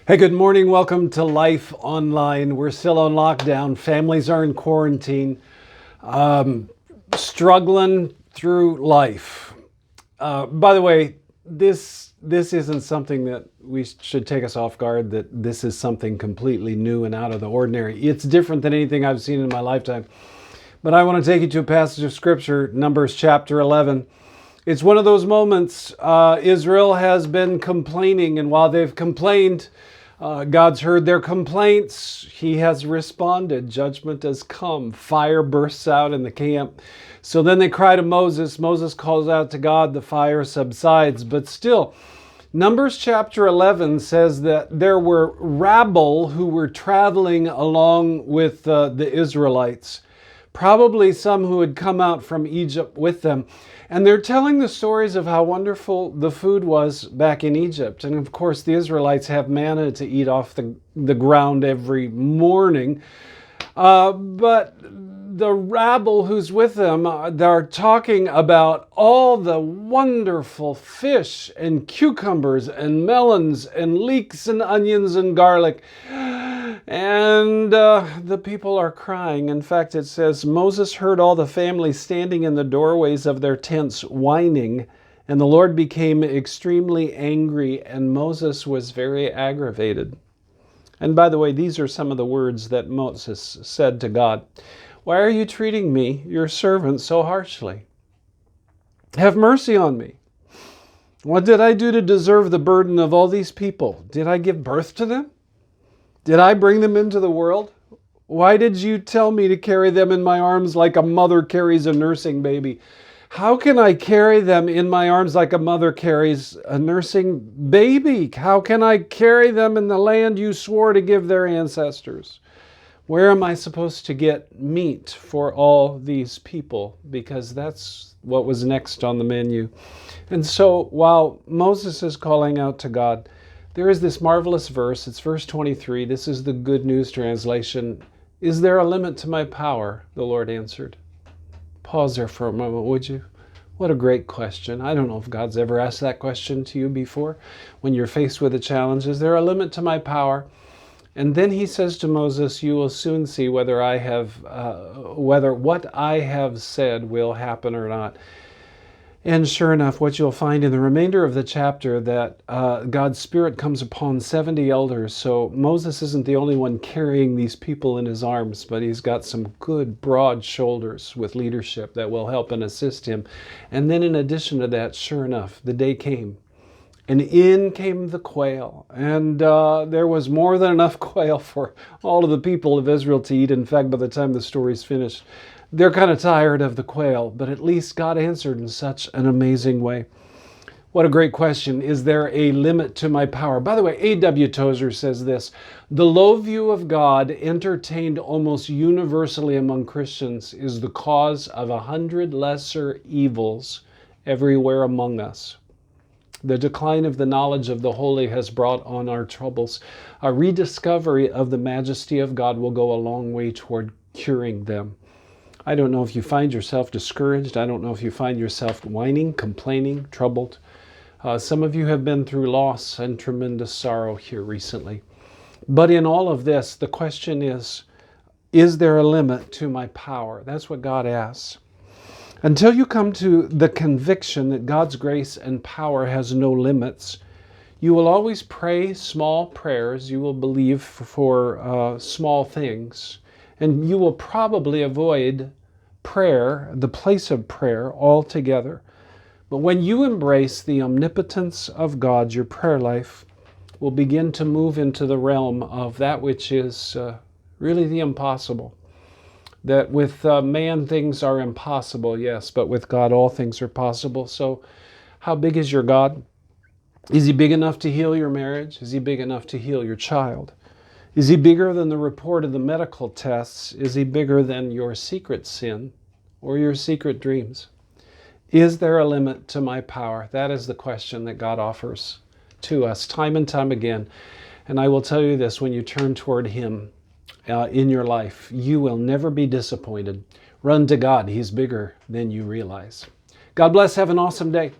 Hey, good morning. Welcome to Life Online. We're still on lockdown. Families are in quarantine, struggling through life. By the way, this isn't something that we should take us off guard, that this is something completely new and out of the ordinary. It's different than anything I've seen in my lifetime. But I want to take you to a passage of Scripture, Numbers chapter 11. It's one of those moments. Israel has been complaining, and while they've complained, God's heard their complaints. He has responded. Judgment has come. Fire bursts out in the camp. So then they cry to Moses. Moses calls out to God. The fire subsides. But still, Numbers chapter 11 says that there were rabble who were traveling along with the Israelites. Probably some who had come out from Egypt with them. And they're telling the stories of how wonderful the food was back in Egypt. And of course, the Israelites have manna to eat off the ground every morning. But the rabble who's with them, they're talking about all the wonderful fish and cucumbers and melons and leeks and onions and garlic. And the people are crying. In fact, it says, Moses heard all the family standing in the doorways of their tents whining, and the Lord became extremely angry, and Moses was very aggravated. And by the way, these are some of the words that Moses said to God. Why are you treating me, your servant, so harshly? Have mercy on me. What did I do to deserve the burden of all these people? Did I give birth to them? Did I bring them into the world? Why did you tell me to carry them in my arms like a mother carries a nursing baby? How can I carry them in my arms like a mother carries a nursing baby? How can I carry them in the land you swore to give their ancestors? Where am I supposed to get meat for all these people? Because that's what was next on the menu. And so while Moses is calling out to God, there is this marvelous verse. It's verse 23. This is the Good News translation. Is there a limit to my power? The Lord answered. Pause there for a moment, would you? What a great question. I don't know if God's ever asked that question to you before. When you're faced with a challenge, is there a limit to my power? And then he says to Moses, you will soon see whether what I have said will happen or not. And sure enough, what you'll find in the remainder of the chapter, that God's Spirit comes upon 70 elders. So Moses isn't the only one carrying these people in his arms, but he's got some good broad shoulders with leadership that will help and assist him. And then in addition to that, sure enough, the day came. And in came the quail. And there was more than enough quail for all of the people of Israel to eat. In fact, by the time the story's finished, they're kind of tired of the quail, but at least God answered in such an amazing way. What a great question. Is there a limit to my power? By the way, A.W. Tozer says this: the low view of God entertained almost universally among Christians is the cause of 100 lesser evils everywhere among us. The decline of the knowledge of the holy has brought on our troubles. A rediscovery of the majesty of God will go a long way toward curing them. I don't know if you find yourself discouraged. I don't know if you find yourself whining, complaining, troubled. Some of you have been through loss and tremendous sorrow here recently. But in all of this, the question is there a limit to my power? That's what God asks. Until you come to the conviction that God's grace and power has no limits, you will always pray small prayers. You will believe for small things. And you will probably avoid prayer, the place of prayer, altogether. But when you embrace the omnipotence of God, your prayer life will begin to move into the realm of that which is really the impossible. That with man things are impossible, yes, but with God all things are possible. So how big is your God? Is he big enough to heal your marriage? Is he big enough to heal your child? Is he bigger than the report of the medical tests? Is he bigger than your secret sin or your secret dreams? Is there a limit to my power? That is the question that God offers to us time and time again. And I will tell you this, when you turn toward him in your life, you will never be disappointed. Run to God. He's bigger than you realize. God bless. Have an awesome day.